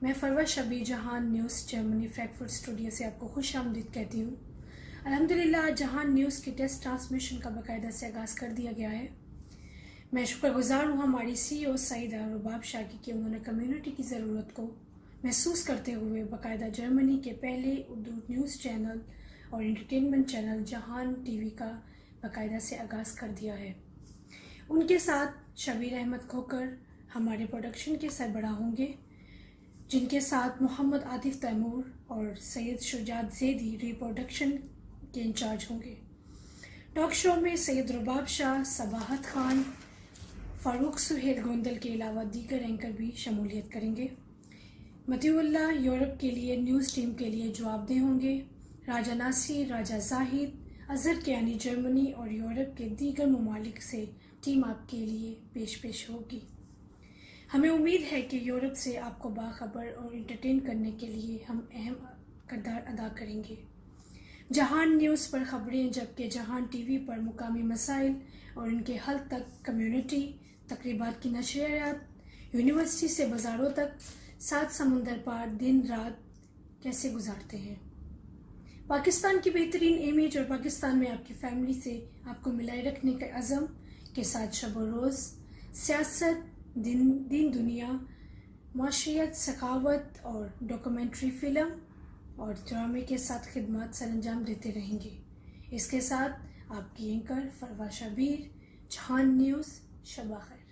میں فروہ شبیر جہان news Germany Frankfurt studio سے آپ کو خوش آمدید کہتی ہوں۔ الحمدللہ جہان نیوز کی ٹیسٹ ٹرانسمیشن کا باقاعدہ سے آغاز کر دیا گیا ہے۔ میں شکر گزار ہوں ہماری CEO سعیدہ رباب شاہ کی کہ انہوں نے کمیونٹی کی ضرورت کو محسوس کرتے ہوئے باقاعدہ جرمنی کے پہلے اردو نیوز چینل اور انٹرٹینمنٹ چینل جہان TV کا باقاعدہ سے آغاز کر دیا ہے۔ ان کے ساتھ شبیر احمد کھوکر ہمارے پروڈکشن کے سربراہ ہوں گے، جن کے ساتھ محمد عاطف تیمور اور سید شجاعت زیدی ری پروڈکشن کے انچارج ہوں گے۔ ٹاک شو میں سید رباب شاہ، صباحت خان، فاروق سہیل گوندل کے علاوہ دیگر اینکر بھی شمولیت کریں گے۔ مطیع اللہ یورپ کے لیے نیوز ٹیم کے لیے جواب دہ ہوں گے۔ راجہ ناصر، راجہ زاہد، اظہر کیانی جرمنی اور یورپ کے دیگر ممالک سے ٹیم آپ کے لیے پیش ہوگی۔ ہمیں امید ہے کہ یورپ سے آپ کو باخبر اور انٹرٹین کرنے کے لیے ہم اہم کردار ادا کریں گے۔ جہان نیوز پر خبریں، جبکہ جہان TV پر مقامی مسائل اور ان کے حل تک، کمیونٹی تقریبات کی نشریات، یونیورسٹی سے بازاروں تک، سات سمندر پار دن رات کیسے گزارتے ہیں۔ پاکستان کی بہترین امیج اور پاکستان میں آپ کی فیملی سے آپ کو ملائے رکھنے کے عزم کے ساتھ شب و روز، سیاست، دین دنیا، معاشیت، ثقافت اور ڈاکومنٹری فلم اور ڈرامے کے ساتھ خدمات سر انجام دیتے رہیں گے۔ اس کے ساتھ آپ کی اینکر فروہ شبیر، جہان نیوز، شب بخیر۔